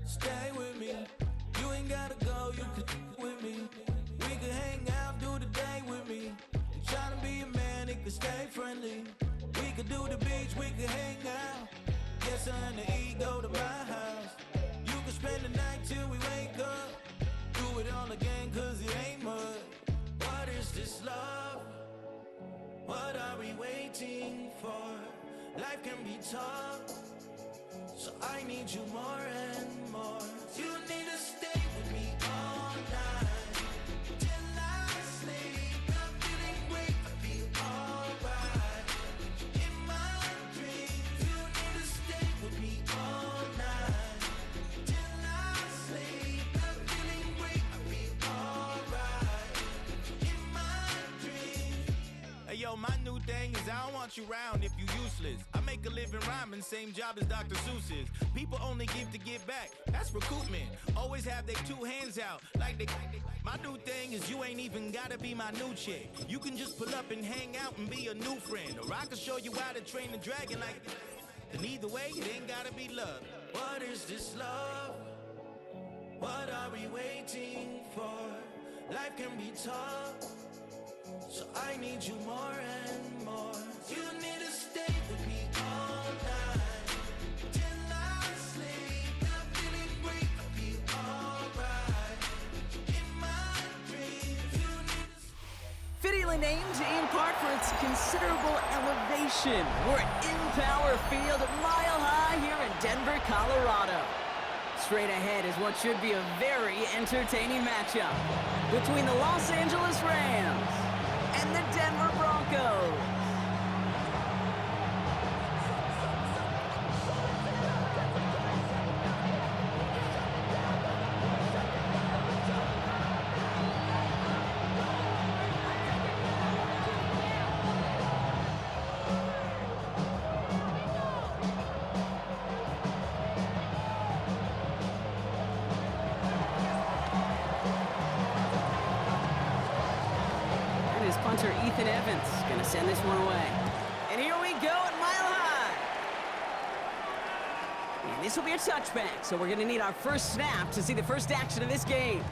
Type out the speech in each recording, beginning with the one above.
Stay with me. You ain't gotta go, you can with me. We can hang out, do the day with me. You tryna be a man, it can stay friendly. We could do the beach, we can hang out. Get something to eat, go to my house. You can spend the night till we wake up. Do it all again, cause it ain't mud. What is this love? What are we waiting for? Life can be tough, so I need you more and more. You need to stay with me all night till I sleep. I'm feeling great, I feel alright. In my dreams, you need to stay with me all night till I sleep. I'm feeling great, I feel alright. In my dreams. Hey yo, my new thing is I don't want you round if you useless. I make a living rhyming, same job as Dr. Seuss's. People only give to get back, that's recoupment. Always have their two hands out, like they. My new thing is you ain't even gotta be my new chick. You can just pull up and hang out and be a new friend. Or I can show you how to train the dragon like. And either way, it ain't gotta be love. What is this love? What are we waiting for? Life can be tough, so I need you more and more. You need to stay with me all night till I sleep. I'm feeling great, I feel alright. In my dreams, you need to. Fittingly named in part for its considerable elevation. We're at Empower Field, Mile High here in Denver, Colorado. Straight ahead is what should be a very entertaining matchup between the Los Angeles Rams and the Denver Broncos. Punter Ethan Evans going to send this one away. And here we go at Mile High. And this will be a touchback, so we're going to need our first snap to see the first action of this game.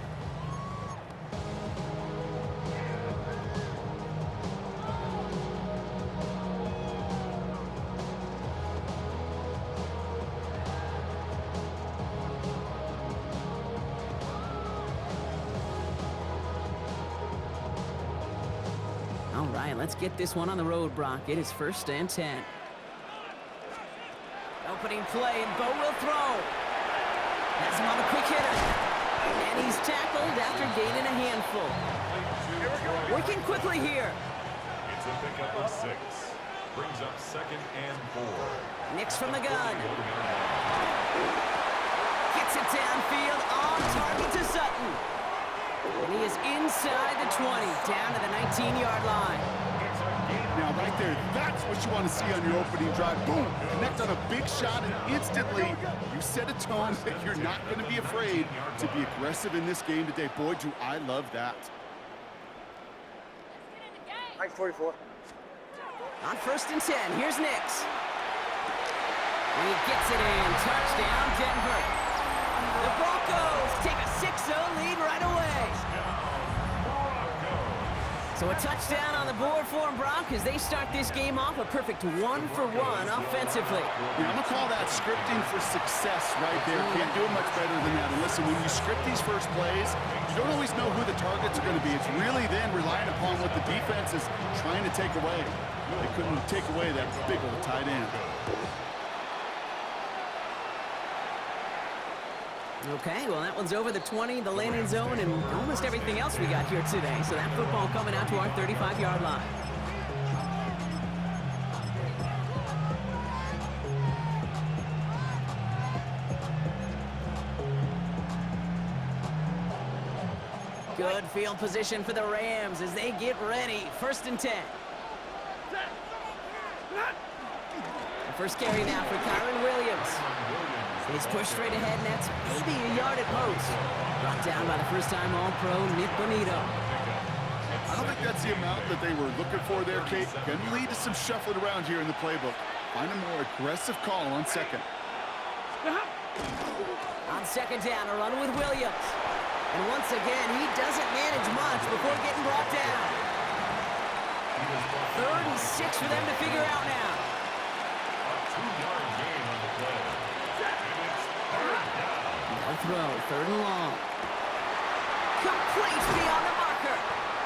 All right, let's get this one on the road, Brock. It is 1st and 10. Opening play, and Bo will throw. Has him on a quick hitter. And he's tackled after gaining a handful. Working quickly here. It's a pickup of 6. Brings up 2nd and 4. Nix from the gun. Gets it downfield, on target to Sutton. And he is inside the 20, down to the 19-yard line. Now, right there, that's what you want to see on your opening drive. Boom! Connect on a big shot, and instantly you set a tone that you're not going to be afraid to be aggressive in this game today. Boy, do I love that. 44. On 1st and 10, here's Nix. And he gets it in. Touchdown, Denver. The Broncos take a 6-0 lead right away. So a touchdown on the board for them, Brock, as they start this game off a perfect 1-for-1 offensively. Yeah, I'm going to call that scripting for success right there. Can't do it much better than that. And listen, when you script these first plays, you don't always know who the targets are going to be. It's really then relying upon what the defense is trying to take away. They couldn't take away that big old tight end. Okay, well, that one's over the 20, the landing zone, and almost everything else we got here today. So that football coming out to our 35-yard line. Good field position for the Rams as they get ready. 1st and 10. The first carry now for Kyron Williams. He's pushed straight ahead, and that's maybe a yard at most. Brought down by the first-time All-Pro, Nick Bonito. I don't think that's the amount that they were looking for there, Kate. Going to lead to some shuffling around here in the playbook. Find a more aggressive call on 2nd. On second down, a run with Williams. And once again, he doesn't manage much before getting brought down. 3rd and 6 for them to figure out now. A 2-yard gain on the play. And it's 3rd down. No throw, 3rd and long. Complete beyond the marker.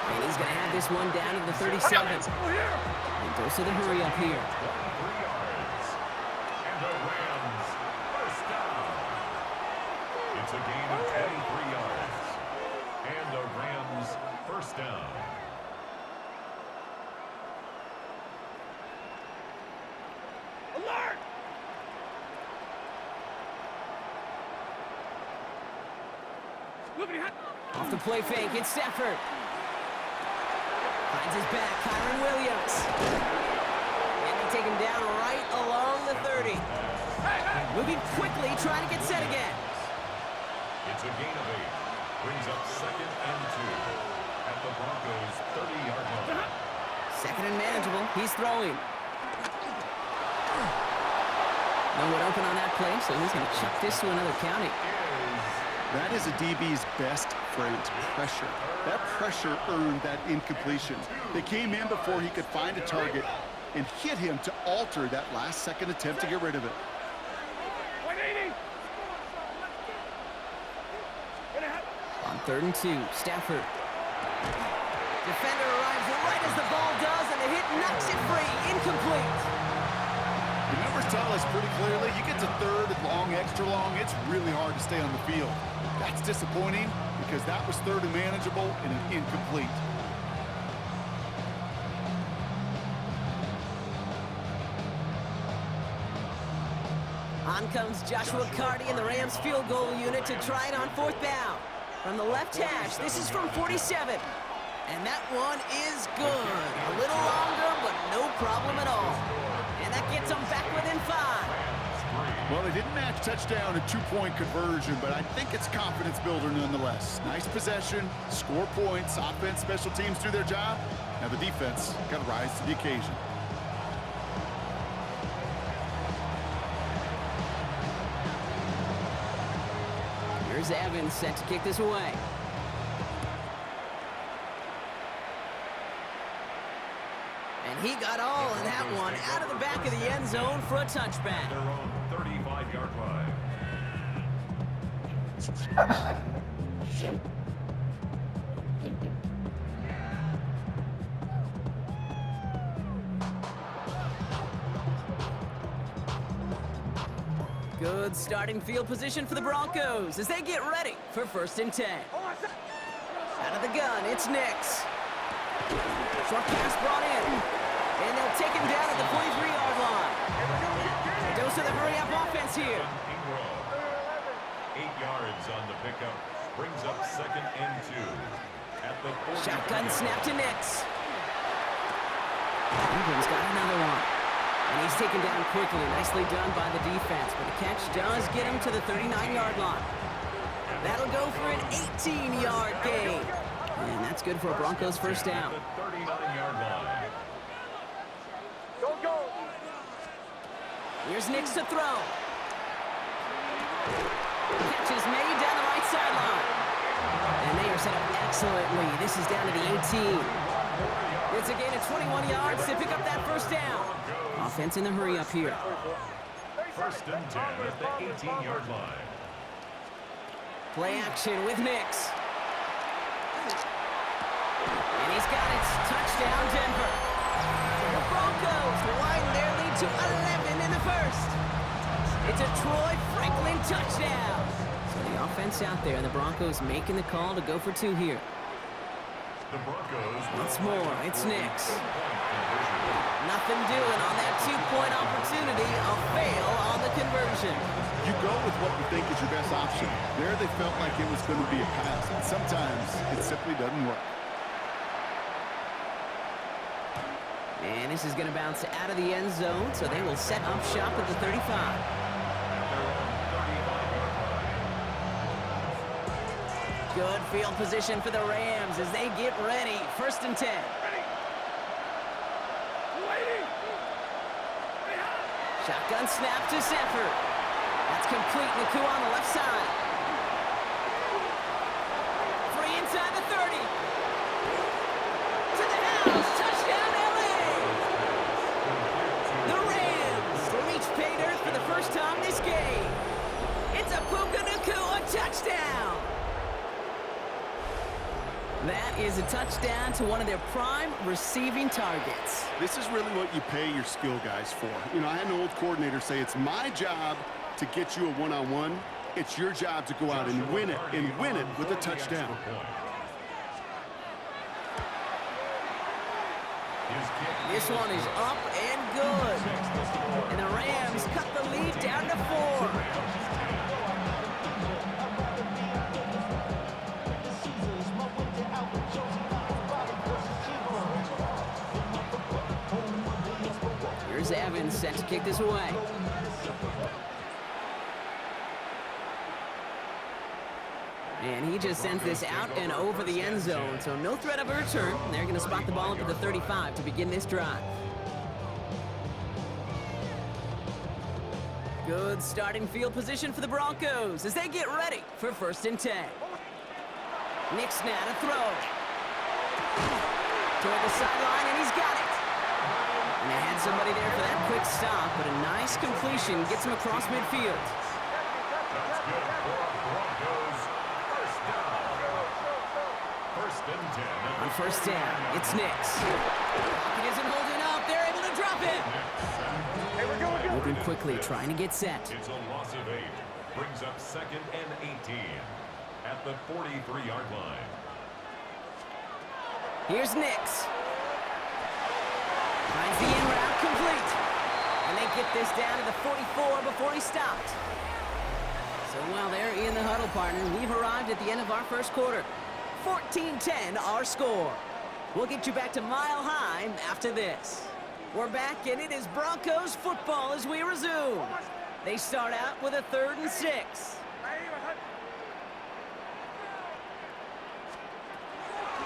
And he's going to have this one down to the 37. And goes to the hurry up here. 3 yards. And the Rams first down. It's a gain of 23 yards. And the Rams first down. Alert! Off the play fake, it's Stafford. Finds his back, Kyron Williams. And they take him down right along the 30. Moving quickly, trying to get set again. It's a gain of 8. Brings up 2nd and 2 at the Broncos' 30-yard line. 2nd and manageable. He's throwing. No one open on that play, so he's going to chuck this to another county. That is a DB's best friend, pressure. That pressure earned that incompletion. They came in before he could find a target and hit him to alter that last-second attempt to get rid of it. On 3rd and 2, Stafford. Defender arrives right as the ball does, and the hit knocks it free. Incomplete. The numbers tell us pretty clearly, you get to 3rd and long, extra long, it's really hard to stay on the field. That's disappointing because that was 3rd and manageable and an incomplete. On comes Joshua Carty in the Rams field goal unit to try it on 4th down. From the left hash, this is from 47. And that one is good. A little longer, but no problem at all. And that gets them back within 5. Well, they didn't match touchdown and 2-point conversion, but I think it's confidence builder nonetheless. Nice possession, score points, offense, special teams do their job. Now the defense got to rise to the occasion. Here's Evans set to kick this away. And he got all of that one out of the back of the end zone for a touchback. Their own 35-yard line. Good starting field position for the Broncos as they get ready for 1st and 10. Out of the gun, it's Nix. Short pass brought in. And they'll take him down at the 43-yard line. A dose of the hurry-up offense here. 8 yards on the pickup. Brings up 2nd and 2 at the 40. Shotgun snap to Nix. England's got another one. And he's taken down quickly. Nicely done by the defense. But the catch does get him to the 39-yard line. That'll go for an 18-yard gain. And that's good for a Broncos first down. The 39-yard line. Go! Here's Nix to throw. Catch is made down the right sideline. And they are set up excellently. This is down to the 18. It's a gain of 21 yards to pick up that first down. Offense in the hurry up here. 1st and 10 at the 18-yard line. Play action with Nix. And he's got it. Touchdown, Denver. The Broncos widen their lead to 11 in the first. It's a Troy Franklin touchdown. So the offense out there, and the Broncos making the call to go for 2 here. The Broncos. Once more, it's Nix. Nothing doing on that 2-point opportunity. A fail on the conversion. You go with what you think is your best option. There they felt like it was going to be a pass, but sometimes it simply doesn't work. And this is going to bounce out of the end zone, so they will set up shop at the 35. Good field position for the Rams as they get ready. 1st and 10. Shotgun snap to Stafford. That's complete. Naku on the left side. Free inside the 30. To the house. Touchdown, LA! The Rams reach pay dirt for the first time this game. It's a Puka Naku, a touchdown. That is a touchdown to one of their prime receiving targets. This is really what you pay your skill guys for. You know, I had an old coordinator say it's my job to get you a one-on-one. It's your job to go out and win it with a touchdown. This one is up and good. And the Rams cut the lead down to 4. Here's Evans set to kick this away. And he just sends this out and over the end zone, so no threat of a return. They're going to spot the ball up at the 35 to begin this drive. Good starting field position for the Broncos as they get ready for 1st and 10. Nick's now to throw. Toward the sideline, and he's got it. And they had somebody there for that quick stop, but a nice completion gets him across midfield. That's good for Broncos. First down. 1st and 10. On 1st down, it's Nick's. It isn't holding up. They're able to drop it. Moving quickly, trying to get set. It's a loss of 8. Brings up 2nd and 18 at the 43-yard line. Here's Nick's. Finds the in route complete. And they get this down to the 44 before he stopped. So while they're in the huddle, partner, we've arrived at the end of our first quarter. 14-10 our score. We'll get you back to Mile High after this. We're back, and it is Broncos football as we resume. They start out with a 3rd and 6.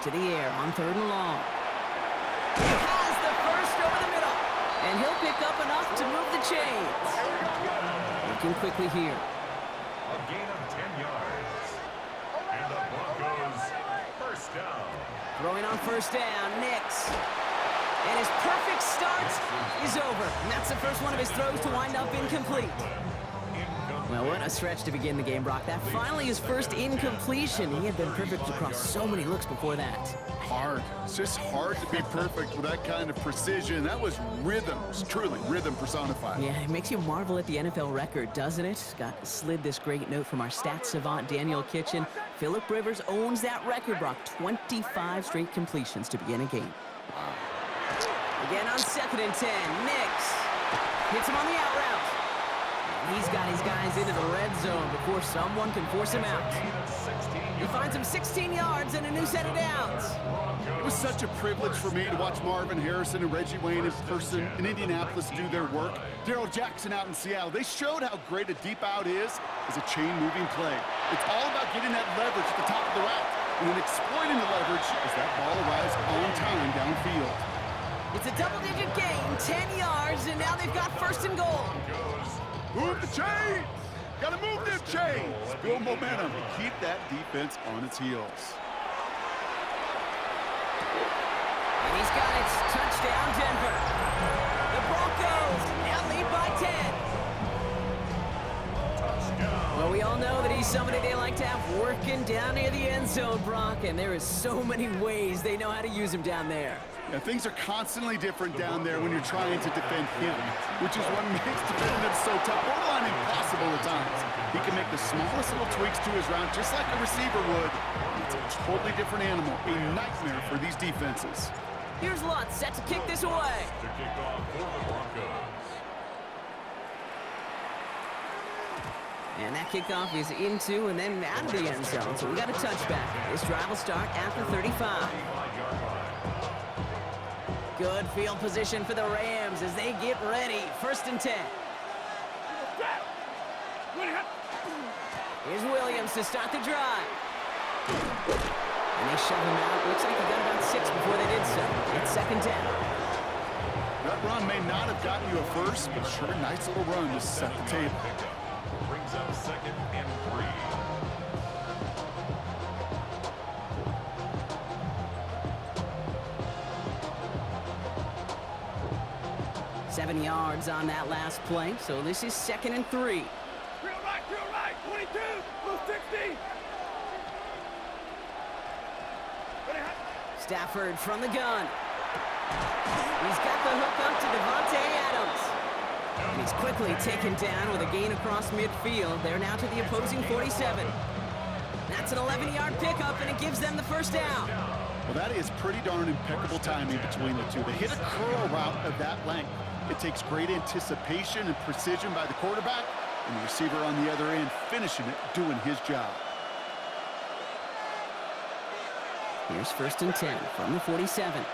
To the air on 3rd and long. He has the first over the middle, and he'll pick up enough to move the chains. Looking quickly here. A gain of 10 yards. And the Broncos 1st down. Throwing on 1st down, Nick's. And his perfect start is over. And that's the first one of his throws to wind up incomplete. Well, what a stretch to begin the game, Brock. That finally his first incompletion. He had been perfect across so many looks before that. Hard. It's just hard to be perfect with that kind of precision. That was rhythm. It's truly rhythm personified. Yeah, it makes you marvel at the NFL record, doesn't it? Got slid this great note from our stats savant, Daniel Kitchen. Phillip Rivers owns that record, Brock. 25 straight completions to begin a game. Wow. Again on 2nd and 10, Nick's hits him on the out route. And he's got his guys into the red zone before someone can force him out. He finds him 16 yards and a new set of downs. It was such a privilege for me to watch Marvin Harrison and Reggie Wayne in person in Indianapolis do their work. Darrell Jackson out in Seattle. They showed how great a deep out is as a chain-moving play. It's all about getting that leverage at the top of the route and then exploiting the leverage as that ball arrives on time downfield. It's a double-digit gain, 10 yards, and now they've got 1st and goal. Move the chains! Gotta move them chains! Build momentum and keep that defense on its heels. And he's got it. Touchdown, Denver. The Broncos now lead by 10. Well, we all know that he's somebody they like to have working down near the end zone, Brock, and there is so many ways they know how to use him down there. Yeah, things are constantly different down there when you're trying to defend him, which is what makes defending him so tough, borderline impossible at times. He can make the smallest little tweaks to his route just like a receiver would. It's a totally different animal, a nightmare for these defenses. Here's Lutz set to kick this away. To kick off for the Broncos. And that kickoff is into and then out of the end zone, so we got a touchback. This drive will start at the 35. Good field position for the Rams as they get ready. 1st and 10. Here's Williams to start the drive. And they shove him out. Looks like they got about 6 before they did so. It's 2nd down. That run may not have gotten you a first, but sure, nice little run to set the table. Brings up 7 yards on that last play, so this is 2nd and 3. Drill right, 22, blue 60. Stafford from the gun. He's got the hook up to Devontae Adams. And he's quickly taken down with a gain across midfield. They're now to the opposing 47. That's an 11-yard pickup, and it gives them the first down. Well, that is pretty darn impeccable timing between the two. They hit a curl route of that length. It takes great anticipation and precision by the quarterback, and the receiver on the other end finishing it, doing his job. Here's 1st and 10 from the 47.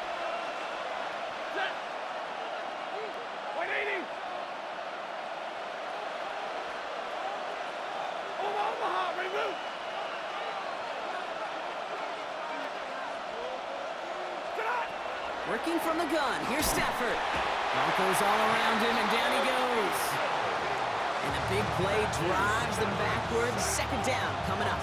Working from the gun. Here's Stafford. Broncos all around him, and down he goes. And the big play drives them backwards. 2nd down coming up.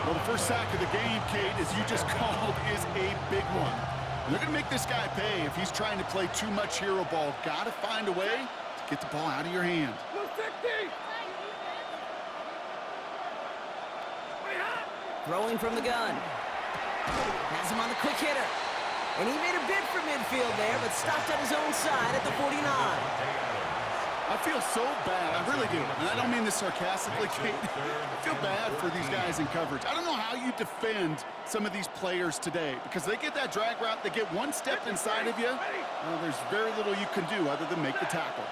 Well, the first sack of the game, Kate, as you just called, is a big one. And they're going to make this guy pay if he's trying to play too much hero ball. Got to find a way to get the ball out of your hand. Throwing from the gun. Has him on the quick hitter. And he made a bid for midfield there, but stopped at his own side at the 49. I feel so bad. I really do. And I don't mean this sarcastically, Kate. I feel bad for these guys in coverage. I don't know how you defend some of these players today, because they get that drag route, they get one step inside of you. There's very little you can do other than make the tackle.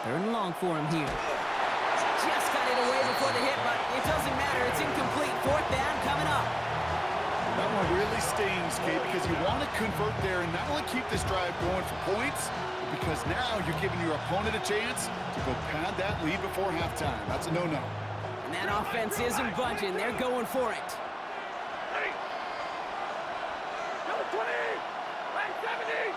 3rd and long for him here. Just got it away before the hit, but it doesn't matter. It's incomplete. 4th down coming up. That one really stings, Kate, because you want to convert there and not only keep this drive going for points, but because now you're giving your opponent a chance to go pad that lead before halftime. That's a no-no. And that offense isn't budging. They're going for it. Number 20, line 70.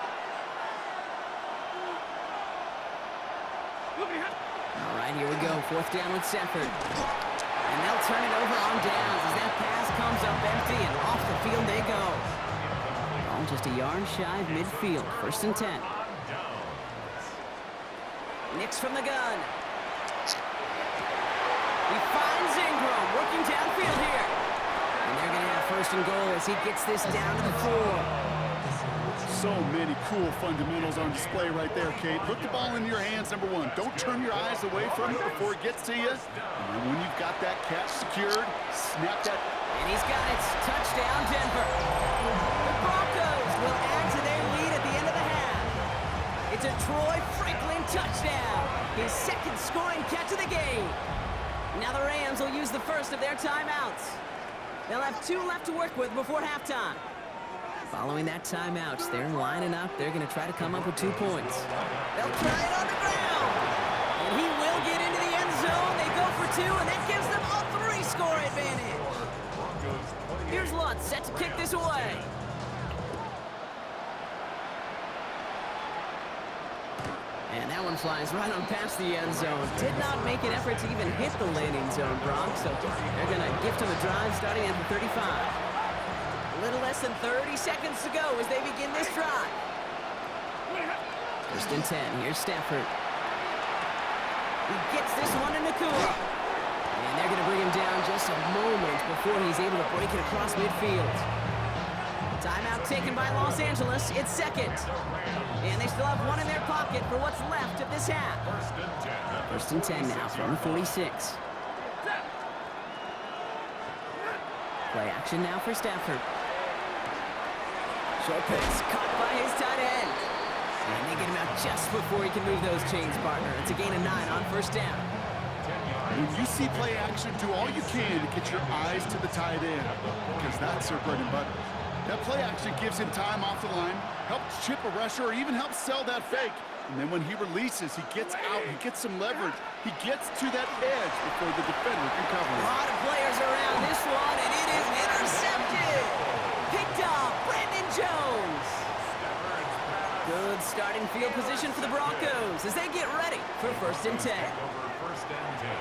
All right, here we go. 4th down with Stafford. And they'll turn it over on downs as that pass comes up empty, and off the field they go. Ball just a yard shy of midfield. 1st and 10. Nix from the gun. He finds Ingram working downfield here. And they're going to have 1st and goal as he gets this down to the 4. So many cool fundamentals on display right there, Kate. Put the ball in your hands, number one. Don't turn your eyes away from it before it gets to you. And then when you've got that catch secured, snap that. And he's got it. Touchdown, Denver. The Broncos will add to their lead at the end of the half. It's a Troy Franklin touchdown. His 2nd scoring catch of the game. Now the Rams will use the first of their timeouts. They'll have 2 left to work with before halftime. Following that timeout, they're lining up. They're going to try to come up with 2 points. They'll try it on the ground. And he will get into the end zone. They go for 2, and that gives them a 3-score advantage. Here's Lutz set to kick this away. And that one flies right on past the end zone. Did not make an effort to even hit the landing zone, Brock. So they're going to gift him a drive starting at the 35. A little less than 30 seconds to go as they begin this drive. 1st and 10. Here's Stafford. He gets this one to Nakua. And they're going to bring him down just a moment before he's able to break it across midfield. Timeout taken by Los Angeles. It's 2nd. And they still have 1 in their pocket for what's left of this half. 1st and 10 now from the 46. Play action now for Stafford. Short pass caught by his tight end. And they get him out just before he can move those chains, partner. It's a gain of 9 on 1st down. When you see play action, do all you can to get your eyes to the tight end, because that's their bread and butter. That play action gives him time off the line, helps chip a rusher, or even helps sell that fake. And then when he releases, he gets out, he gets some leverage. He gets to that edge before the defender can cover A him. lot of players around this one, and it is intercepted. Picked off Brandon Jones. Good starting field position for the Broncos as they get ready for 1st and 10.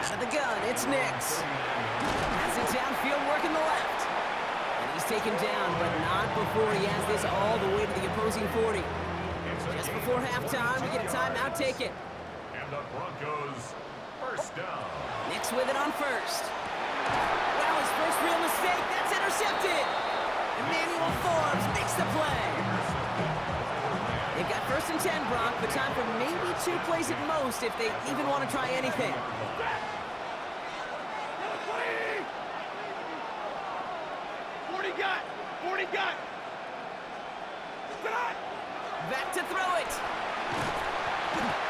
Out of the gun, it's Nix. Has it downfield working the left. And he's taken down, but not before he has this all the way to the opposing 40. Just before halftime, we get a timeout taken. And the Broncos first down. Knicks with it on first. Well, his first real mistake. That's intercepted. Emmanuel Forbes makes the play. They've got first and 10, Brock, but time for maybe 2 plays at most if they even want to try anything. 40 got. 40 got. Back to throw it.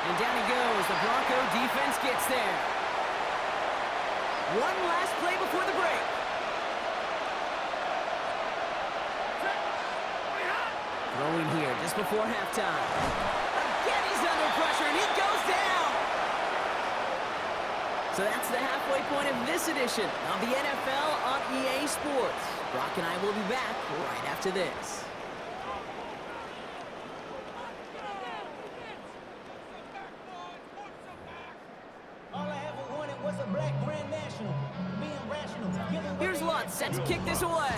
And down he goes. The Bronco defense gets there. One last play before the break. Throwing here just before halftime. Again, he's under pressure, and he goes down. So that's the halfway point of this edition of the NFL on EA Sports. Brock and I will be back right after this. Here's Lutz set to kick this away.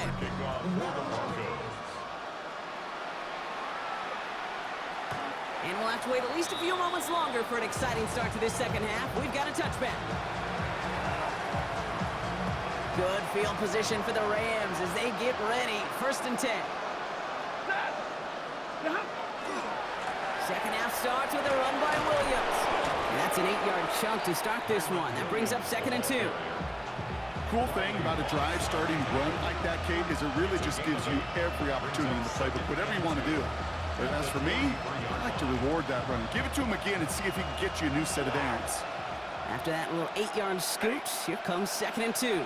And we'll have to wait at least a few moments longer for an exciting start to this second half. We've got a touchback. Good field position for the Rams as they get ready. First and 10. Second half starts with a run by Williams. And that's an 8-yard chunk to start this one. That brings up second and 2. Cool thing about a drive starting run like that, Kate, is it really just gives you every opportunity in the playbook, whatever you want to do. But as for me, I like to reward that run. Give it to him again and see if he can get you a new set of downs. After that little 8-yard scoot, here comes second and 2.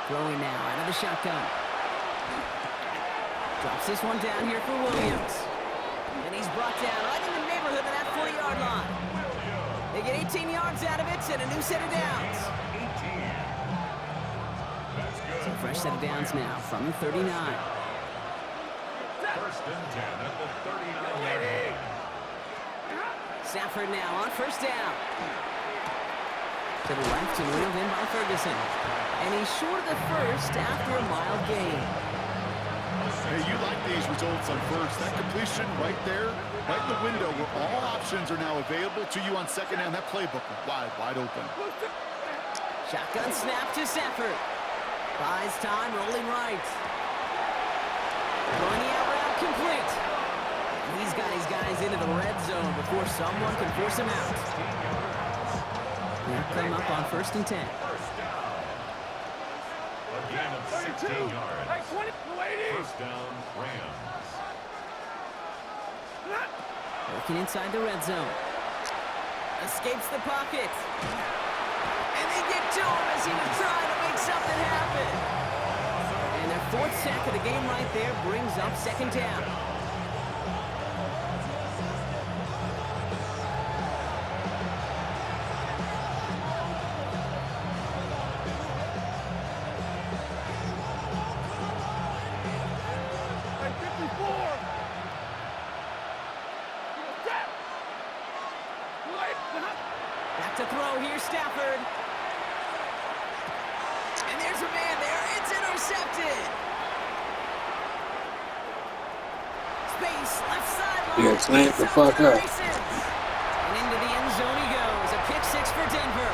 Throwing now out of the shotgun. Drops this one down here for Williams. And he's brought down right in the neighborhood of that 40-yard line. They get 18 yards out of it and a new set of downs. So fresh set of downs now from the 39. First and 10 at the 39. Stafford now on first down. To the left and wheeled in by Ferguson. And he's short of the first after a mild gain. Hey, you like these results on first. That completion right there, right in the window where all options are now available to you on second down. That playbook wide open. Shotgun snap to Stafford. Buys time, rolling right. Throwing the out route complete. And he's got his guys into the red zone before someone can force him out. They'll come up on first and 10. Again of 16 yards. First down, Rams. Working inside the red zone. Escapes the pocket. And they get to him as he was trying to make something happen. And their 4th sack of the game right there brings up second down. Back to throw here, Stafford. And there's a man there. It's intercepted. Space, left sideline. Yeah, slam the fuck up. And into the end zone he goes. A pick 6 for Denver.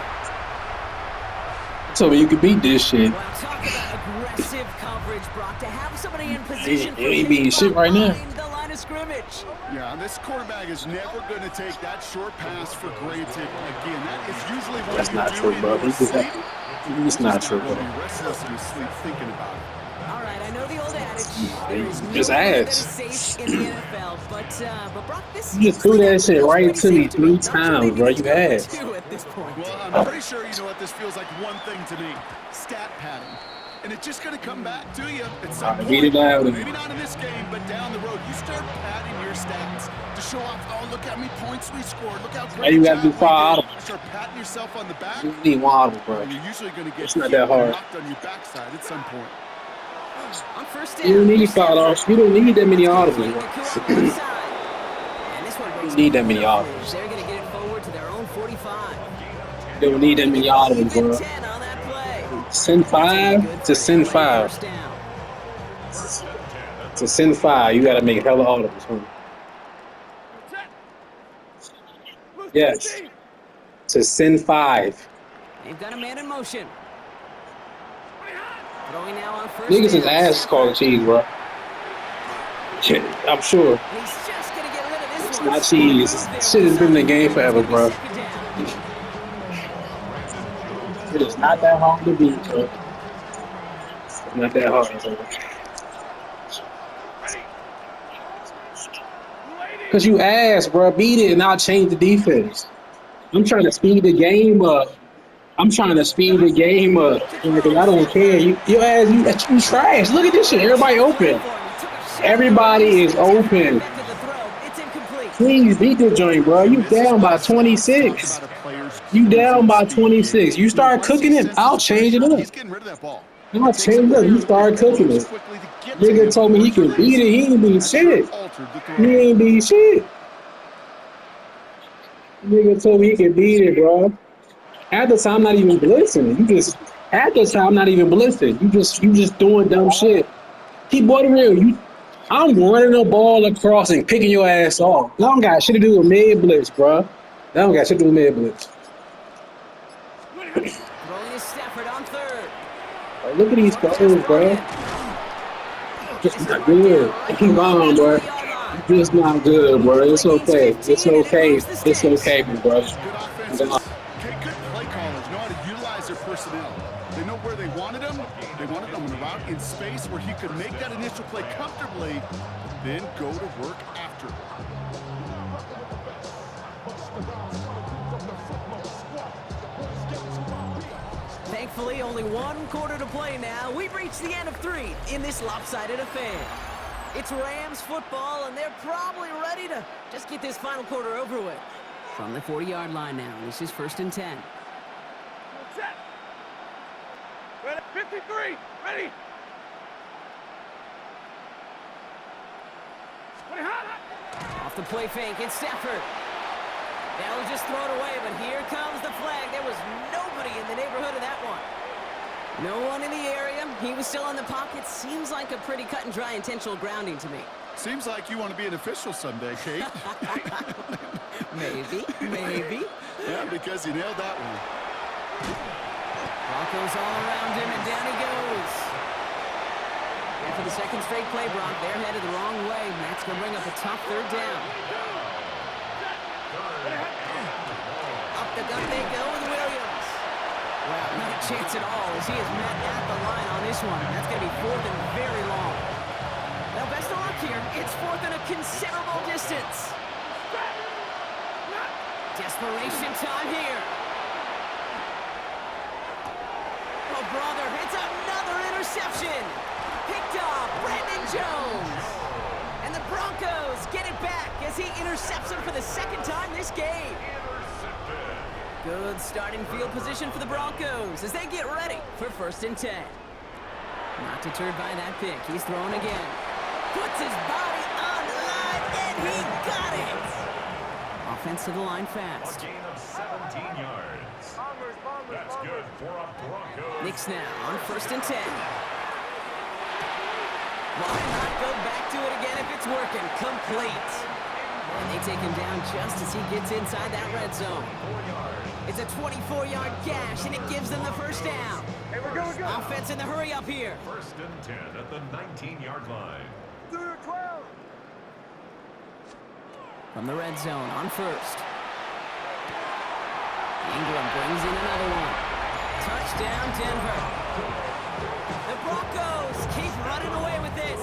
So you can beat this shit. Well, talk about aggressive coverage, Brock. To have somebody in position for You ain't beating shit right now. the line of scrimmage. Yeah, this quarterback is never going to take that short pass for granted. Again, that is usually what That's you not do true, in bro. your sleep. It's not true, bro. Be restless in his sleep thinking about it. All right, I know the old adage. There is no Just play that ask. is safe in the NFL, but Brock, this You just threw that shit right to me 3 times, bro. You asked. At this point. Well, I'm pretty sure you know what this feels like one thing to me. Stat padding. And it's just going to come back to you at some point. Read it out. Maybe not in this game, but down the road. You start padding your stats to show off, oh, look how many points we scored. Look how great Why you gotta do 5 audibles? You start patting yourself on the back. You need 1 audible, bro. And you're usually going to get It's not that hard. knocked on your backside at some point. On first down, You don't need 5 audibles. You don't need that many audibles, bro. You need that many audibles. They're going to get it forward to their own 45. You don't need that many audibles, bro. 10 on that play. Send Taken 5 good to for send another 5 first down. to send 5. You got to make hella audibles, huh? Set. Blue Yes. 16. To send 5. They've got a man in motion. Throwing now on first Niggas is down. ass called Stafford. cheese, bro. Shit, I'm sure. And he's just going to get rid of this It's one. not Smart cheese. move there Shit with has been in the Sutton. game It's forever, going to be bro. second down. It is not that hard to beat, bro. It's not that hard, bro. Ready. Blue 80. Cause you asked, bro, beat it and I'll change the defense. I'm trying to speed the game up. I'm trying to speed the game up. To Because throw, I don't care. Stafford. You ass, you trash. Look at this shit. Oh, Everybody just waiting open. for him. He took a shot at the Everybody release, is and Stafford open. deflected the throw. It's incomplete. Please beat the joint, bro. You And this is down why by scouts talk 26. about a player's You cruising down by speed, Kate. 26. You You know, start once he cooking it, senses I'll change it pressure, up. he's getting rid of that ball. I'll It takes a change it up. You player start that cooking moves it. quickly to get to Nigga him told me he towards could beat release. it. He ain't beat That should have shit. altered the He throw. ain't beat shit. Nigga told me he could beat it, bro. At the time, not even blitzing. You just at the time, not even blitzing. You just doing dumb shit. Keep boy real. I'm running the ball across and picking your ass off. That don't got shit to do with mid blitz, bro. That don't got shit to do with mid blitz. Throwing is Stafford on third. Like, look at these Short pass throws, brought bro. in. Just This is not brought down good. right Keep along the on, bro. 20-yard line. Just not good, bro. It's Play gains okay. It's 15, and it okay. moves the It's sticks. okay, my bro. Good offenses, okay, good play callers know how to utilize their personnel. They know where they wanted him. They wanted him on a route in space where he could make that initial play comfortably, then go to work after. Thankfully, only one quarter to play now. We've reached the end of 3 in this lopsided affair. It's Rams football, and they're probably ready to just get this final quarter over with. From the 40-yard line now, this is 1st and 10. Set. Ready. 53. Ready. 20 hot. Off the play fake, it's Stafford. They'll just throw it away, but here comes the flag. There was nobody in the neighborhood of that one. No one in the area. He was still in the pocket. Seems like a pretty cut and dry intentional grounding to me. Seems like you want to be an official someday, Kate. Maybe. Yeah, because you nailed that one. Broncos all around him, and down he goes. And for the second straight play, Brock, they're headed the wrong way, and that's going to bring up a tough third down. Up the gut they go with Williams. Well, not a chance at all as he is met at the line on this one. That's going to be 4th and very long. Well, best of luck here. It's 4th and a considerable distance. Desperation time here. Oh, brother, it's another interception. Picked off Brandon Jones. And the Broncos get it back as he intercepts him for the second time this game. Good starting field position for the Broncos as they get ready for 1st and 10. Not deterred by that pick. He's throwing again. Puts his body on the line, and he got it. Offense to the line fast. A gain of 17 yards. That's good for a Broncos. Knicks now on 1st and 10. Why not go back to it again if it's working? Complete. And they take him down just as he gets inside that red zone. It's a 24-yard gash, and it gives them the first down. Hey, we're good. Offense in the hurry up here. 1st and 10 at the 19-yard line. 12. From the red zone on 1st. Ingram brings in another one. Touchdown, Denver. The Broncos keep running away with this.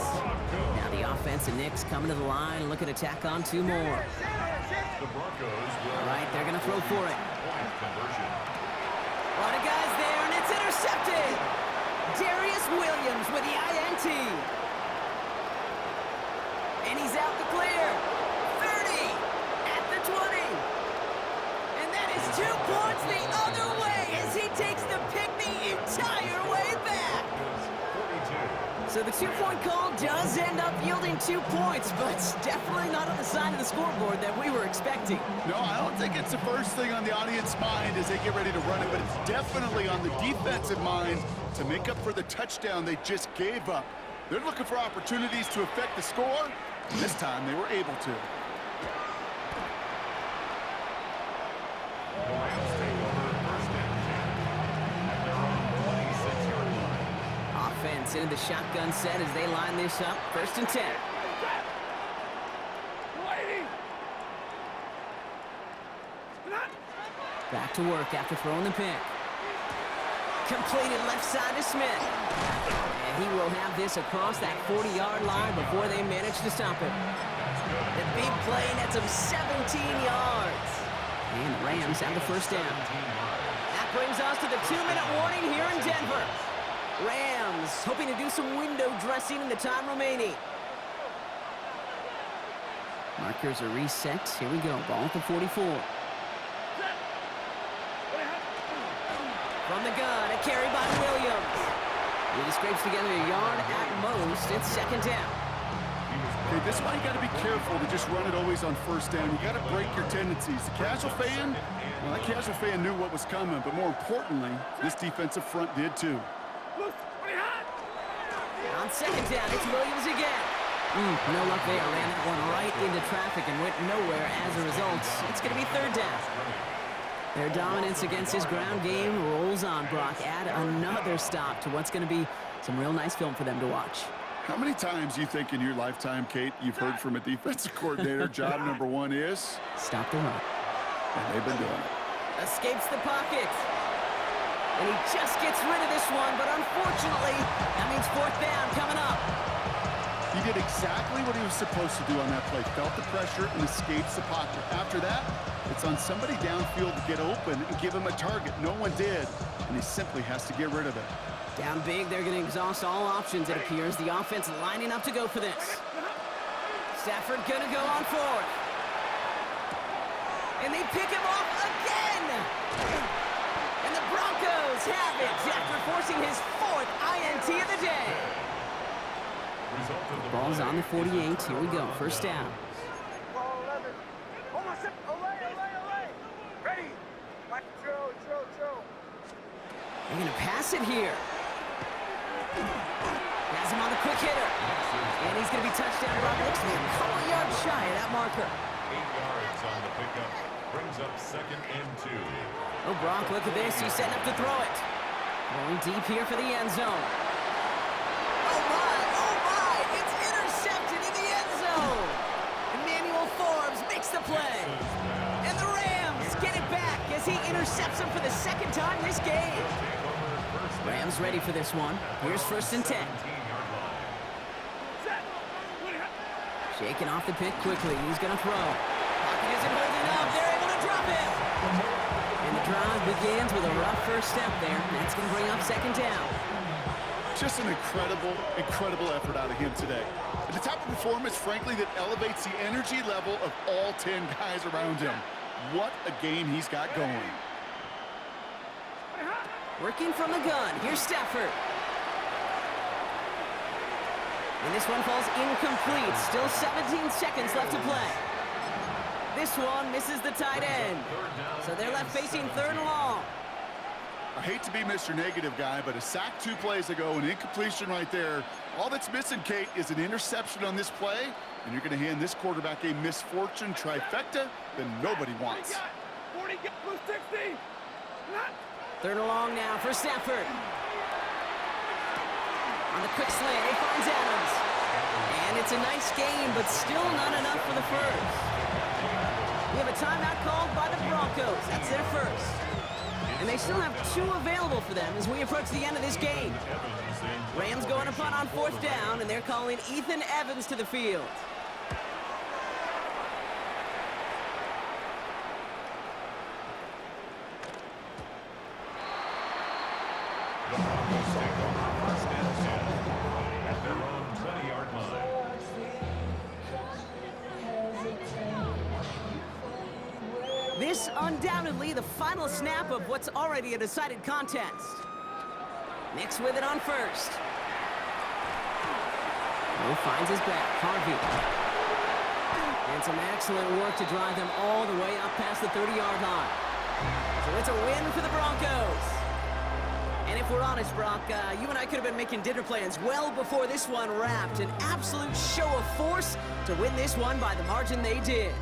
Now the offense and Knicks coming to the line and looking to tack on 2 more. The Broncos will All right, they're going to throw for it. point conversion. A lot of guys there, and it's intercepted. Darius Williams with the INT. And he's out the clear. 30 at the 20. And that is 2 points the other way as he takes the pick the entire way back. 42. So the two-point call does end up yielding 2 points, but it's definitely not on the side of the scoreboard that we were expecting. No, I don't think it's the first thing on the audience mind as they get ready to run it, but it's definitely on the defensive mind to make up for the touchdown they just gave up. They're looking for opportunities to affect the score, and this time they were able to. The Rams take over first and 10 at their own 26-yard line. Offense into the shotgun set as they line this up. First and 10. Back to work after throwing the pick. Completed left side to Smith. And he will have this across that 40-yard line before they manage to stop him. The big play nets him 17 yards. And the Rams have the first down. That brings us to the 2-minute warning here in Denver. Rams hoping to do some window dressing in the time remaining. Markers are reset. Here we go. Ball at the 44. From the gun, a carry by Williams. He scrapes together a yard at most. It's second down. Okay, this is why you got to be careful to just run it always on first down. You got to break your tendencies. The casual fan, well, that casual fan knew what was coming, but more importantly, this defensive front did too. On second down, it's Williams again. No luck there. Ran that one right into traffic and went nowhere as a result. It's going to be third down. Their dominance against his ground game rolls on, Brock. Add another stop to what's going to be some real nice film for them to watch. How many times you think in your lifetime, Kate, you've heard from a defensive coordinator, job number one is? Stop the run. And they've been doing it. Escapes the pocket. And he just gets rid of this one, but unfortunately, that means fourth down coming up. He did exactly what he was supposed to do on that play. Felt the pressure and escapes the pocket. After that, it's on somebody downfield to get open and give him a target. No one did, and he simply has to get rid of it. Down big, they're going to exhaust all options, it appears. The offense lining up to go for this. Stafford going to go on fourth. And they pick him off again! And the Broncos have it after forcing his fourth INT of the day. Ball's on the 48. Here we go. First down. They're going to pass it here. Has him on the quick hitter. And he's going to be touchdown. Brock looks to be a couple yards shy of that marker. 8 yards on the pickup. Brings up second and 2. Oh, Brock, look at this. He's setting up to throw it. Going deep here for the end zone. Oh, my. It's intercepted in the end zone. Emmanuel Forbes makes the play. And the Rams get it back as he intercepts him for the second time this game. Rams ready for this one. Here's first and 10. Shaking off the pick quickly. He's going to throw. Pocket isn't holding up. They're able to drop it. And the drive begins with a rough first step there. That's going to bring up second down. Just an incredible effort out of him today. At the type of performance, frankly, that elevates the energy level of all 10 guys around him. What a game he's got going. Working from the gun. Here's Stafford. And this one falls incomplete. Still 17 seconds left to play. This one misses the tight end. So they're left facing third and long. I hate to be Mr. Negative guy, but a sack 2 plays ago, an incompletion right there. All that's missing, Kate, is an interception on this play, and you're going to hand this quarterback a misfortune trifecta that nobody wants. 40, plus 60. Third and long now for Stafford. On the quick slant, he finds Adams. And it's a nice game, but still not enough for the first. We have a timeout called by the Broncos. That's their first. And they still have 2 available for them as we approach the end of this game. Rams going to punt on fourth down, and they're calling Ethan Evans to the field. The Broncos take over first and 10 at their own 20-yard line. This undoubtedly the final snap of what's already a decided contest. Nix with it on first. He finds his back. Harvey. And some excellent work to drive them all the way up past the 30-yard line. So it's a win for the Broncos. And if we're honest, Brock, you and I could have been making dinner plans well before this one wrapped. An absolute show of force to win this one by the margin they did.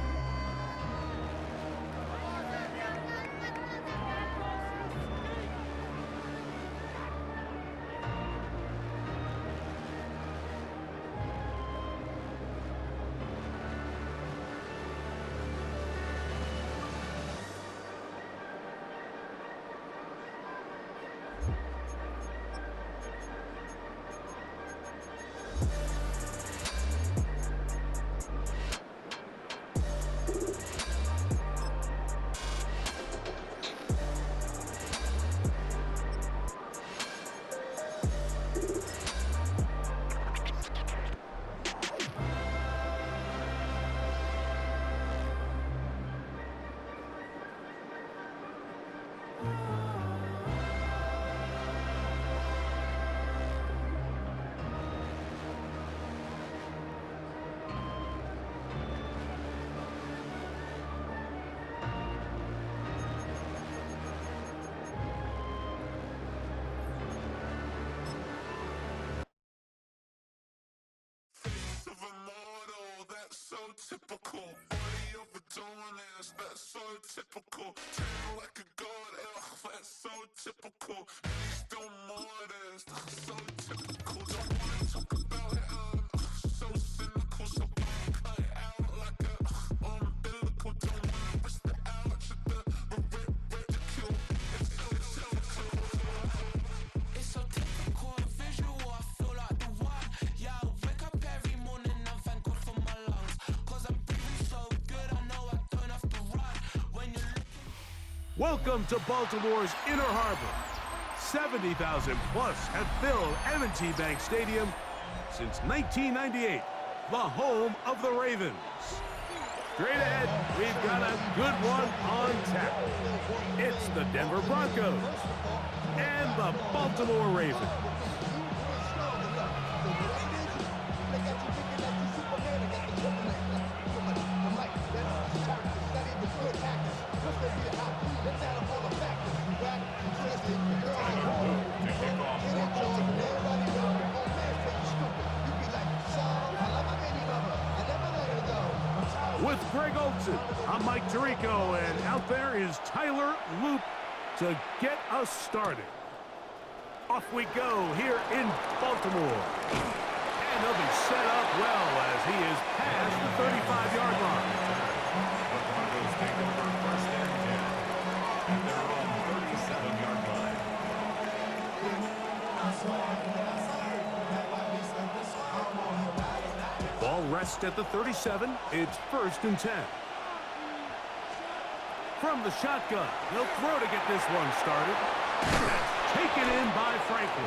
Typical, body overdoing this, that's so typical. Turn like a god, that's so typical. Still more this, that's so typical. Don't wanna talk about it, so cynical. So cut it out like a umbilical. Don't wanna risk the ouch of the ridicule. It's so typical, visual, I feel like the one. Yeah, I wake up every morning and thank God for my lungs. Welcome to Baltimore's Inner Harbor. 70,000 plus have filled M&T Bank Stadium since 1998, the home of the Ravens. Straight ahead, we've got a good one on tap. It's the Denver Broncos and the Baltimore Ravens. With Greg Olson, I'm Mike Tirico, and out there is Tyler Loop to get us started. Off we go here in Baltimore. And he'll be set up well as he is past the 35-yard line. The Broncos take over first and 10 at their own 37-yard line. Ball rests at the 37. It's first and 10. From the shotgun, he'll throw to get this one started. That's taken in by Franklin.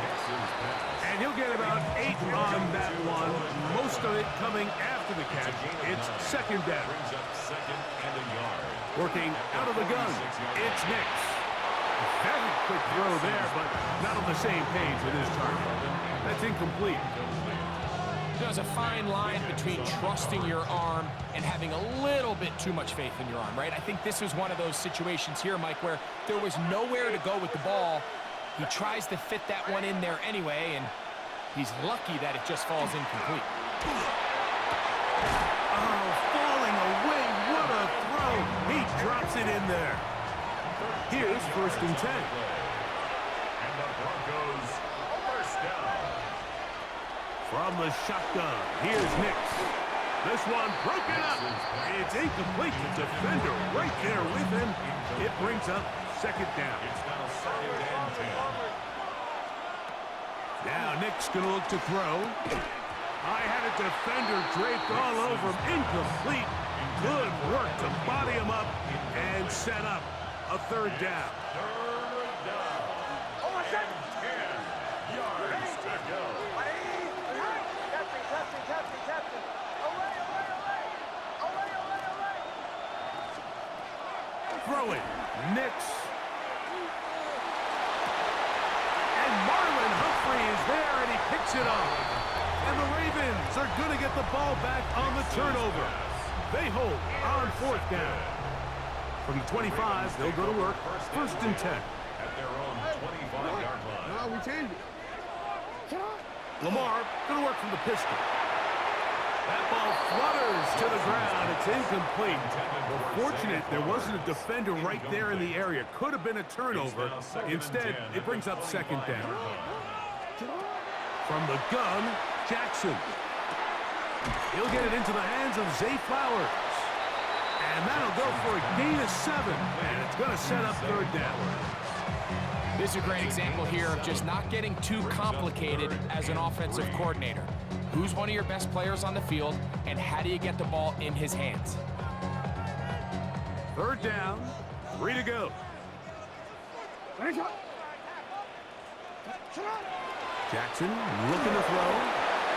And he'll get about 8 on that one, most of it coming after the catch. It's second down. Brings up second and a yard. Working out of the gun, it's Nix. Very quick throw there, but not on the same page with his target. That's incomplete. There's a fine line between trusting your arm and having a little bit too much faith in your arm, right? I think this is one of those situations here, Mike, where there was nowhere to go with the ball. He tries to fit that one in there anyway, and he's lucky that it just falls incomplete. Oh, falling away, what a throw. He drops it in there. Here's first and 10. And the Broncos first down. From the shotgun, here's Nix. This one broken up. It's incomplete. The defender right there with him. It brings up second down. It's now second and 10. Now Nick's going to look to throw. I had a defender draped all over him. Incomplete. Good work to body him up and set up a third down. Third down. And 10 yards to go. Throw it. Nix. And Marlon Humphrey is there, and he picks it up. And the Ravens are going to get the ball back on the turnover. They hold on 4th down. From the 25, they'll go to work. 1st and 10. At their own 25-yard line. No, we changed it. Lamar going to work from the pistol. That ball flutters to the ground. It's incomplete. Well, fortunate there wasn't a defender right there in the area. Could have been a turnover. Instead, it brings up 2nd down. From the gun, Jackson. He'll get it into the hands of Zay Flowers. And that'll go for a gain of 7. And it's going to set up 3rd down. This is a great example here of just not getting too complicated as an offensive coordinator. Who's one of your best players on the field, and how do you get the ball in his hands? 3rd down, 3 to go. Jackson looking to throw,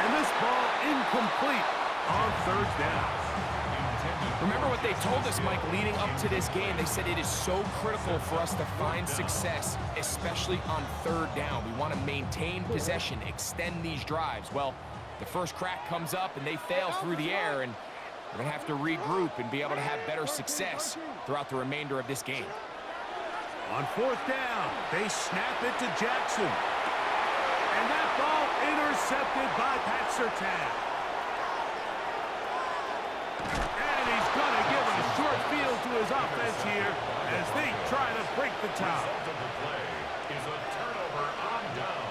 and this ball incomplete on 3rd down. Remember what they told us, Mike, leading up to this game. They said it is so critical for us to find success, especially on 3rd down. We want to maintain possession, extend these drives. Well, the first crack comes up, and they fail through the air, and we're going to have to regroup and be able to have better success throughout the remainder of this game. On 4th down, they snap it to Jackson. And that ball intercepted by Pat Surtain. And he's going to give a short field to his offense here as they try to break the tie. The result of the play is a turnover on downs.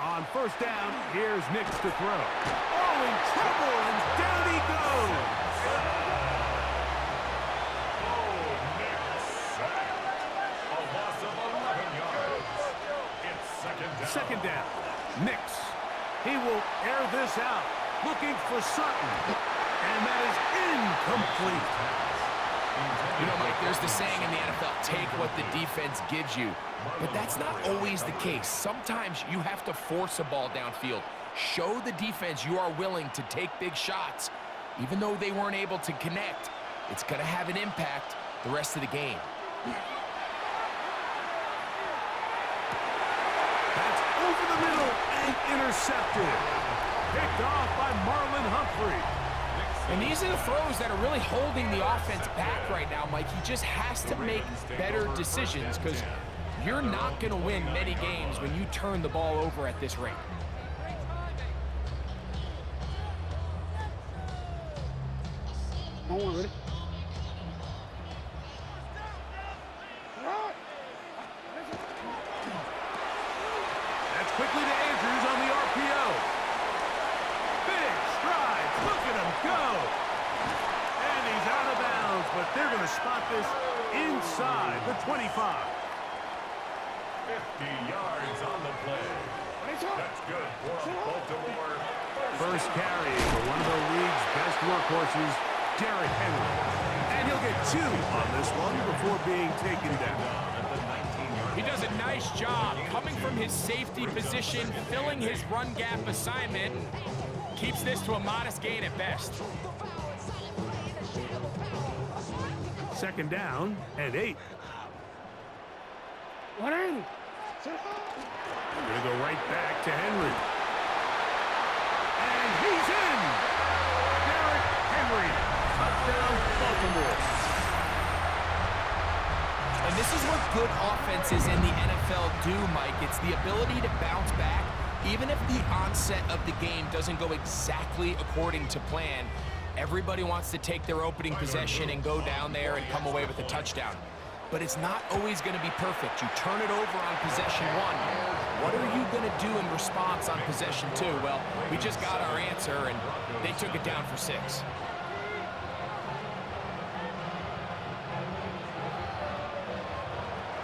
On 1st down, here's Nix to throw. Oh, in trouble, and down he goes. A loss of 11 yards. It's 2nd down. 2nd down, Nix. He will air this out, looking for Sutton. And that is incomplete. You know, Mike, there's the saying in the NFL, take what the defense gives you. But that's not always the case. Sometimes you have to force a ball downfield. Show the defense you are willing to take big shots. Even though they weren't able to connect, it's going to have an impact the rest of the game. That's over the middle and intercepted. Picked off by Marlon Humphrey. And these are the throws that are really holding the offense back right now, Mike. He just has to make better decisions because you're not going to win many games when you turn the ball over at this rate. That's quickly to Andrews on the RPO. Big strides. Look at him go. And he's out of bounds, but they're going to spot this inside the 25. 50 yards on the play. That's good for Baltimore. First carry for one of the league's best workhorses, Derrick Henry. And he'll get 2 on this one before being taken down. He does a nice job coming from his safety position, filling his run gap assignment. Keeps this to a modest gain at best. 2nd down and 8. Going to go right back to Henry. And he's in! Derrick Henry. Touchdown, Baltimore. And this is what good offenses in the NFL do, Mike. It's the ability to bounce back, even if the onset of the game doesn't go exactly according to plan. Everybody wants to take their opening possession and go down there and come away with a touchdown. But it's not always going to be perfect. You turn it over on possession 1. What are you going to do in response on possession 2? Well, we just got our answer, and they took it down for 6.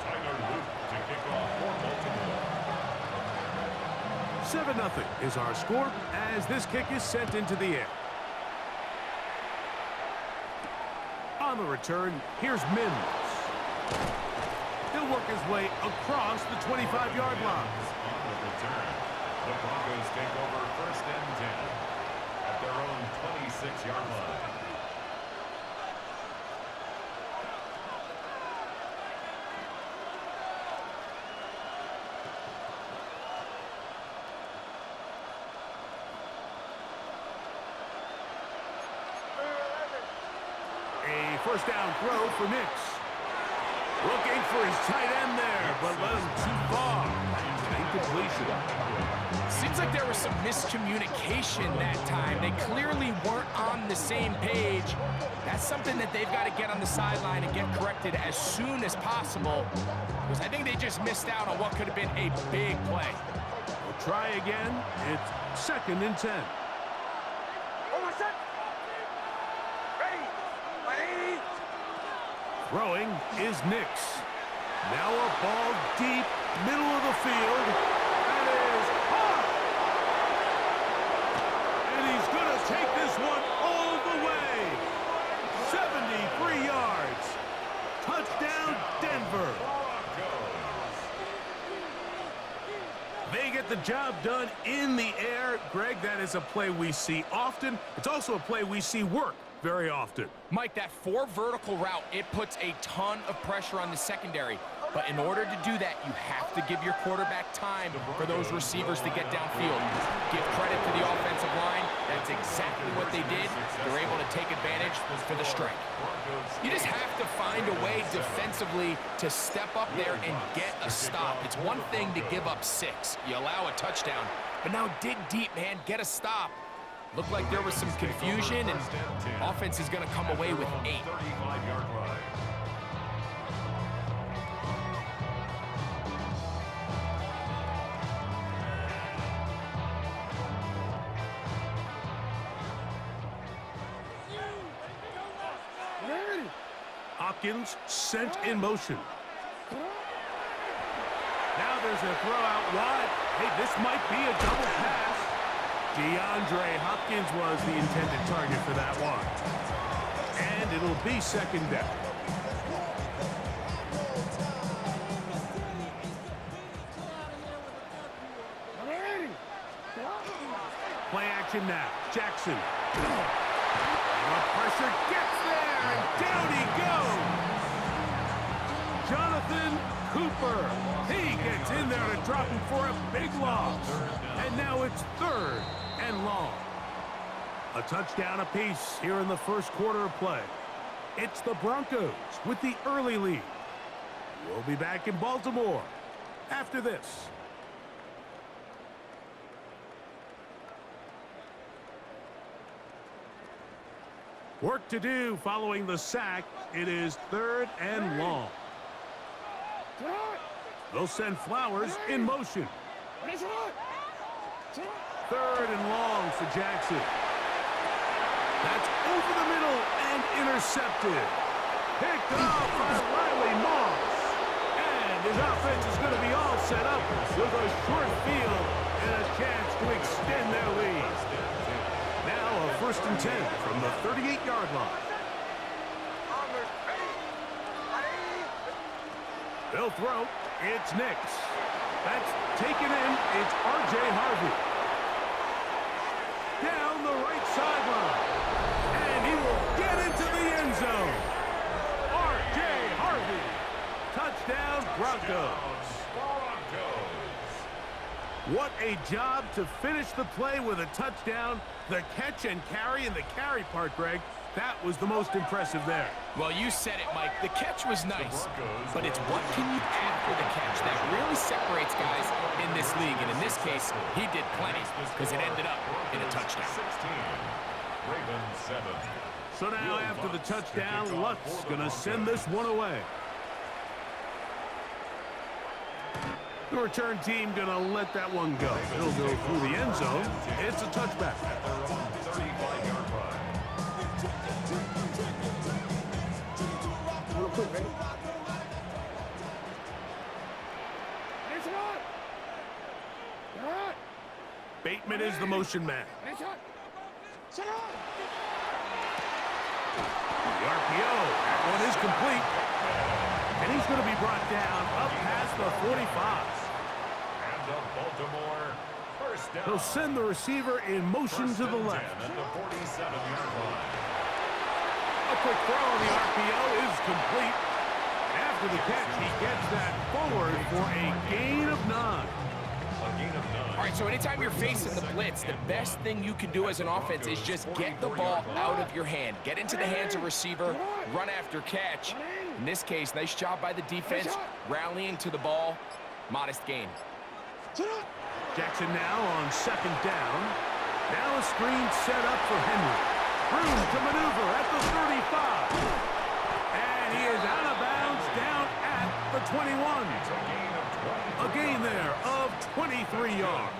Tyler Luke to kick off for Baltimore. 7-0 is our score as this kick is sent into the air. On the return, here's Mims. He'll work his way across the 25-yard line. On the return, the Broncos take over 1st and 10 at their own 26-yard line. first down throw for Nix. Looking for his tight end there, but led him too far. Incompletion. Seems like there was some miscommunication that time. They clearly weren't on the same page. That's something that they've got to get on the sideline and get corrected as soon as possible, because I think they just missed out on what could have been a big play. We'll try again. It's 2nd and 10. Throwing is Nix. Now a ball deep, middle of the field. That is hot! And he's going to take this one all the way. 73 yards. Touchdown, Denver. They get the job done in the air. Greg, that is a play we see often. It's also a play we see work very often. Mike, that 4 vertical route, it puts a ton of pressure on the secondary. But in order to do that, you have to give your quarterback time for those receivers to get downfield. Give credit to the offensive line. That's exactly what they did. They're able to take advantage for the strike. You just have to find a way defensively to step up there and get a stop. It's one thing to give up 6. You allow a touchdown. But now dig deep, man. Get a stop. Looked like there was some confusion, and offense is going to come away with 8. 35-yard line. Hopkins sent in motion. Now there's a throw out wide. Hey, this might be a double pass. DeAndre Hopkins was the intended target for that one. And it'll be 2nd down. Play action now. Jackson. The pressure gets there, and down he goes. Jonathan Cooper. He gets in there to drop him for a big loss. And now it's 3rd and long. A touchdown apiece here in the first quarter of play. It's the Broncos with the early lead. We'll be back in Baltimore after this. Work to do following the sack. It is 3rd and long. They'll send Flowers in motion. 3rd and long for Jackson. That's over the middle and intercepted. Picked off by Riley Moss. And his offense is going to be all set up with a short field and a chance to extend their lead. Now a 1st and 10 from the 38-yard line. They'll throw. It's Nix. That's taken in. It's R.J. Harvey. Down the right sideline. And he will get into the end zone. R.J. Harvey. Touchdown, Broncos. What a job to finish the play with a touchdown. The catch and carry, and the carry part, Greg, that was the most impressive there. Well, you said it, Mike. The catch was nice, but it's what can you add for the catch that really separates guys in this league. And in this case, he did plenty because it ended up in a touchdown. 16, Ravens 7. So now after the touchdown, Luck's going to send this one away. The return team going to let that one go. It'll go through the end zone. It's a touchback. At their own 35-yard line. Bateman is the motion man. The RPO. That one is complete. And he's going to be brought down up past the 45. And the Baltimore first down. He'll send the receiver in motion to the left. At the 47-yard line. A quick throw on the RPO is complete. After the catch, he gets that forward for a gain of 9. A gain of 9. All right, so anytime you're facing the blitz, the best thing you can do as an offense is just get the ball out of your hand. Get into the hands of receiver, run after catch. In this case, nice job by the defense, rallying to the ball. Modest gain. Jackson now on second down. Now a screen set up for Henry. Room to maneuver at the 35. And he is out of bounds down at the 21. A gain there of 23 yards.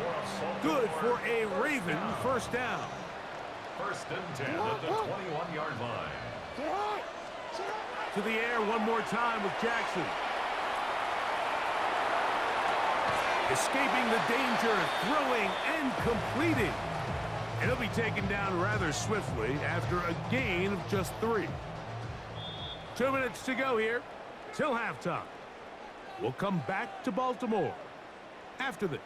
Good for a Raven first down. First and 10 at the 21-yard line. To the air one more time with Jackson. Escaping the danger, throwing and completing. And he'll be taken down rather swiftly after a gain of just 3. 2 minutes to go here till halftime. We'll come back to Baltimore after this.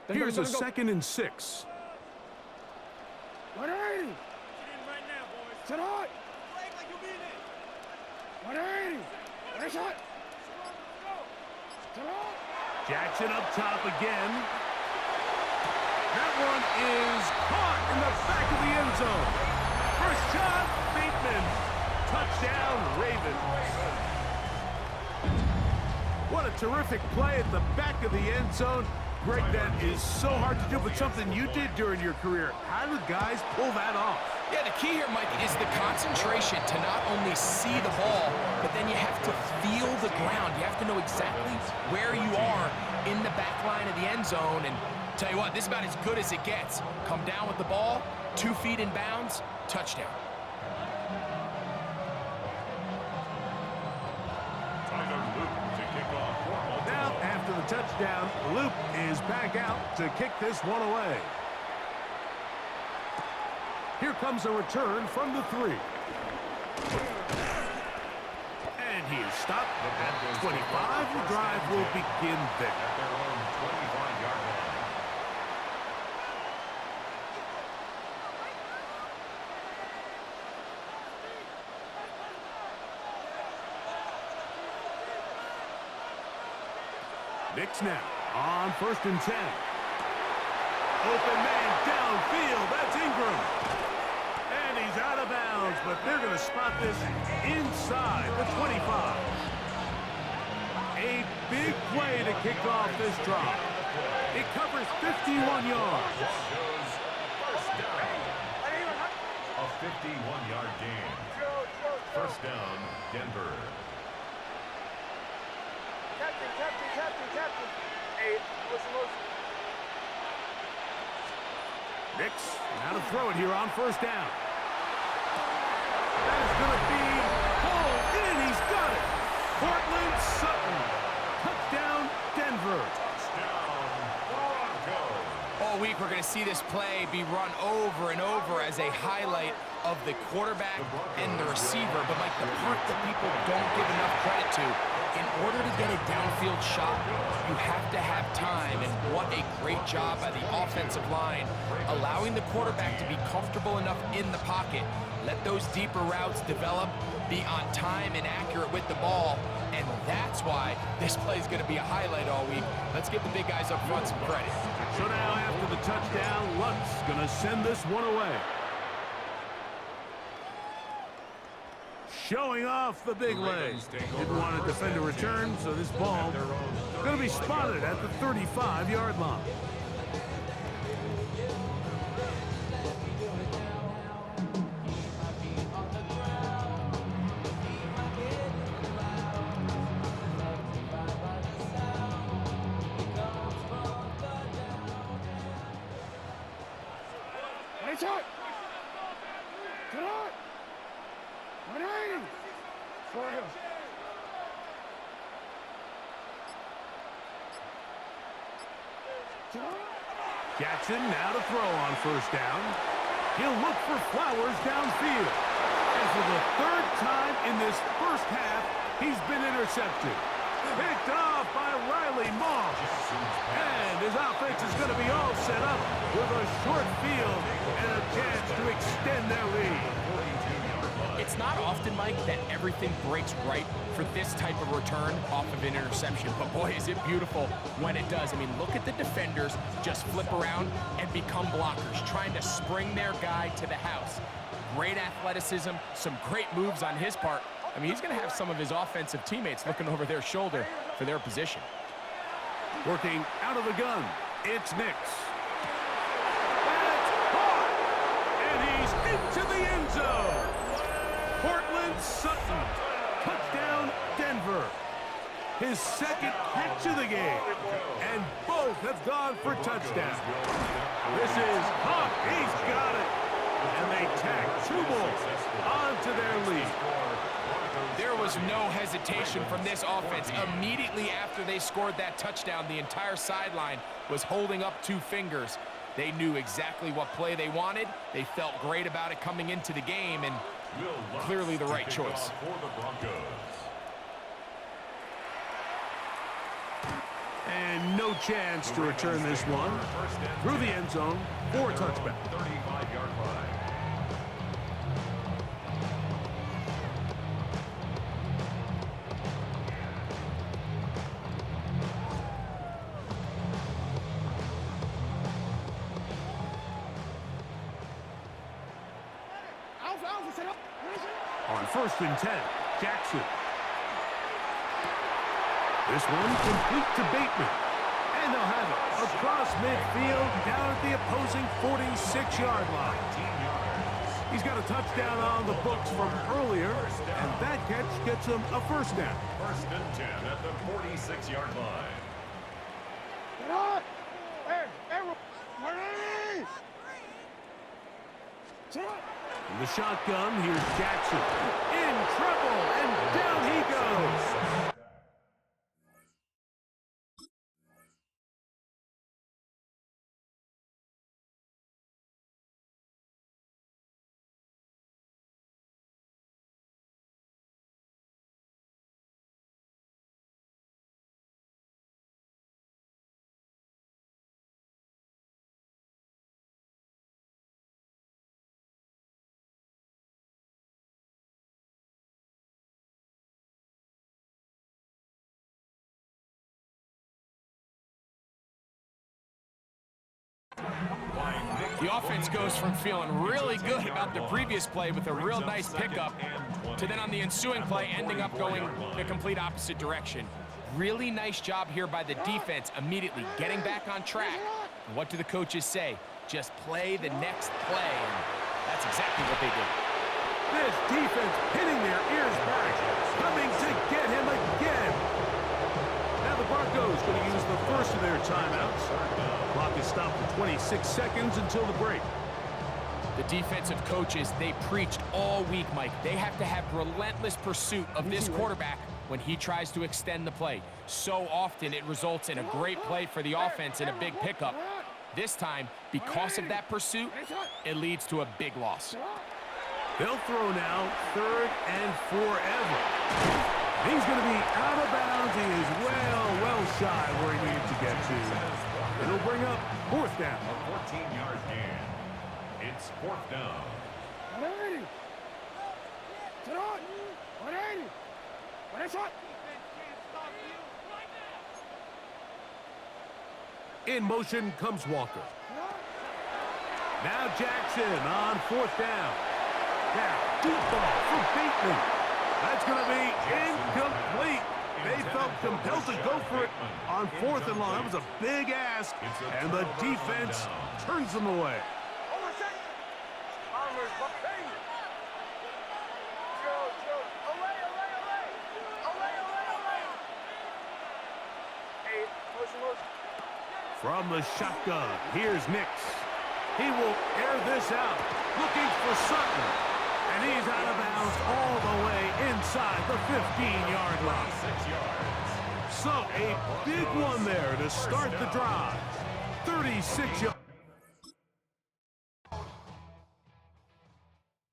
Here's a 2nd and 6. 180. Sit hot. 180. Nice shot. Sit hot. Jackson up top again. That one is caught in the back of the end zone. First shot, Bateman. Touchdown, Ravens. What a terrific play at the back of the end zone. Greg, that is so hard to do, but something you did during your career. How do guys pull that off? Yeah, the key here, Mike, is the concentration to not only see the ball, but then you have to feel the ground. You have to know exactly where you are in the back line of the end zone. And tell you what, this is about as good as it gets. Come down with the ball, 2 feet in bounds, touchdown. Now, after the touchdown, Loop is back out to kick this one away. Here comes a return from the 3. And he is stopped at the 25. The drive will begin there. At their own 25-yard line. Knicks now on 1st and 10. Open man downfield. That's Ingram. And he's out of bounds, but they're going to spot this inside the 25. A big play to kick off this drive. It covers 51 yards. First down. A 51-yard gain. First down, Denver. Captain. Hey, listen. Knicks now to throw it here on 1st down. That is going to be pulled in. He's got it. Portland Sutton. Touchdown, Denver. Touchdown, Broncos. All week, we're going to see this play be run over and over as a highlight of the quarterback and the receiver. But, Mike, the part that people don't give enough credit to, in order to get a downfield shot, you have to have time, and what a great job by the offensive line, allowing the quarterback to be comfortable enough in the pocket, let those deeper routes develop, be on time and accurate with the ball, and that's why this play is going to be a highlight all week. Let's give the big guys up front some credit. So now after the touchdown, Lutz going to send this one away. Showing off the big leg. Didn't want to defend a return, so this ball going to be spotted at the 35-yard line. Nice shot. Sit hot. 180. For him. Jackson now to throw on 1st down. He'll look for Flowers downfield. And for the 3rd time in this first half, he's been intercepted. Picked off by Riley Moss. And his offense is going to be all set up with a short field and a chance to extend their lead. It's not often, Mike, that everything breaks right for this type of return off of an interception. But boy, is it beautiful when it does. I mean, look at the defenders just flip around and become blockers, trying to spring their guy to the house. Great athleticism, some great moves on his part. I mean, he's going to have some of his offensive teammates looking over their shoulder for their position. Working out of the gun, it's Nix. That's caught! And he's into the end zone. Cortland Sutton, touchdown Denver. His second catch of the game, and both have gone for touchdown. This is Huck, he's got it. And they tack 2 more onto their lead. There was no hesitation from this offense. Immediately after they scored that touchdown, the entire sideline was holding up 2 fingers. They knew exactly what play they wanted. They felt great about it coming into the game, and clearly the right choice. And no chance to return this one through the end zone for a touchback. 35-yard line. On 1st and 10, Jackson. This one complete to Bateman. And they'll have it across midfield down at the opposing 46-yard line. He's got a touchdown on the books from earlier, and that catch gets him a first down. 1st and 10 at the 46-yard line. In the shotgun, here's Jackson. In trouble, and down he goes. The offense goes from feeling really good about the previous play with a real nice pickup to then on the ensuing play ending up going the complete opposite direction. Really nice job here by the defense immediately getting back on track. And what do the coaches say? Just play the next play. And that's exactly what they did. This defense pinning their ears back, coming to get him again. Now the Broncos going to use the first of their timeouts. Clock is stopped for 26 seconds until the break. The defensive coaches, they preached all week, Mike. They have to have relentless pursuit of this quarterback when he tries to extend the play. So often it results in a great play for the offense and a big pickup. This time, because of that pursuit, it leads to a big loss. They'll throw now 3rd and forever. He's going to be out of bounds. He is well shy where he needed to get to. It'll bring up 4th down. A 14-yard gain. It's 4th down. 180. Sit on. 180. What is it? In motion comes Walker. Now Jackson on 4th down. Now deep ball for Bateman. That's going to be incomplete. They felt compelled to go for it on 4th and long. That was a big ask, and the defense turns them away. From the shotgun, here's Nix. He will air this out, looking for Sutton. And he's out of bounds all the way inside the 15-yard line. 6 yards. So a big one there to start the drive. 36 yards.